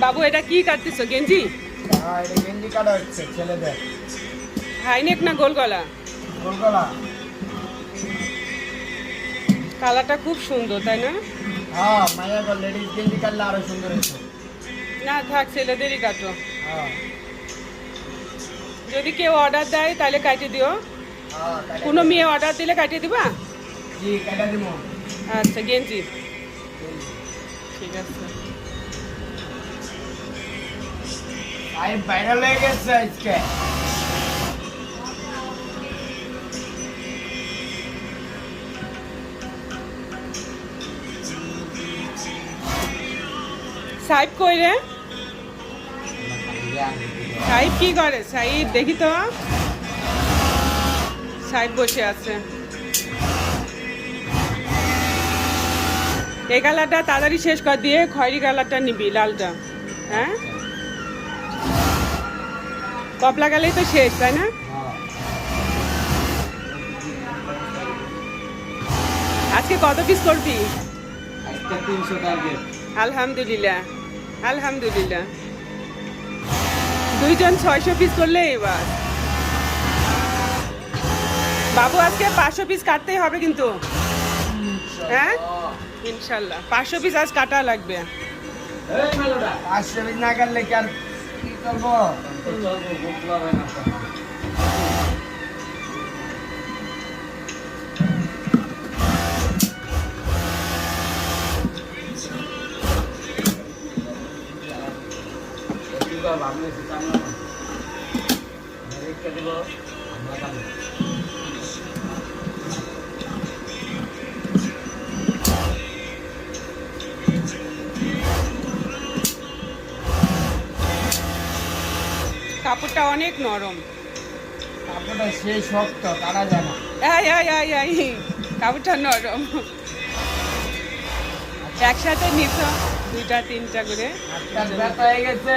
বাবু এটা কি কাটতেছো, গেঞ্জি? এটা গেঞ্জি কাটা হচ্ছে ছেলেদের। হাইনেক না গোল গলা? গোল গলা। কালারটা খুব সুন্দর, তাই না? হ্যাঁ, মায়া লেডিস গেঞ্জি কাটলে আরো সুন্দর হয়েছে। না থাক, ছেলেদেরই কাটো। হ্যাঁ যদি কেউ অর্ডার দেয় তাহলে কাটিয়ে দিও। হ্যাঁ, কোনো মেয়ে অর্ডার দিলে কাটিয়ে দিবা? জি কাটা দিব। আচ্ছা, গেঞ্জি ঠিক আছে। আই ভাইরাল হয়ে গেছে আজকে। সাইব কই রে? সাইব কি করে? সাইব দেখি তো। সাইব বসে আছে। এই কালারটা তাড়াতাড়ি শেষ কর দিয়ে খয়েরি কালারটা নিবি, লালটা। হ্যাঁ, কপলা গেলেই তো শেষ, তাই না? আজকে কত পিস করবি? আজকে 300 টার্গেট। আলহামদুলিল্লাহ, আলহামদুলিল্লাহ। দুইজন 600 পিস করলে এবার। বাবু আজকে 500 পিস কাটতেই হবে কিন্তু। হ্যাঁ ইনশাল্লাহ 500 পিস আজ কাটা লাগবে। 500 পিস না কাটলে কি আর কি করবো? কাপড়টা অনেক নরম। কাপড়টা সেই শক্ত, কাটা যায় না। কাপড়টা নরম। একসাথে নিছ 2টা 3টা করে। হাতটা ব্যথা হয়ে গেছে।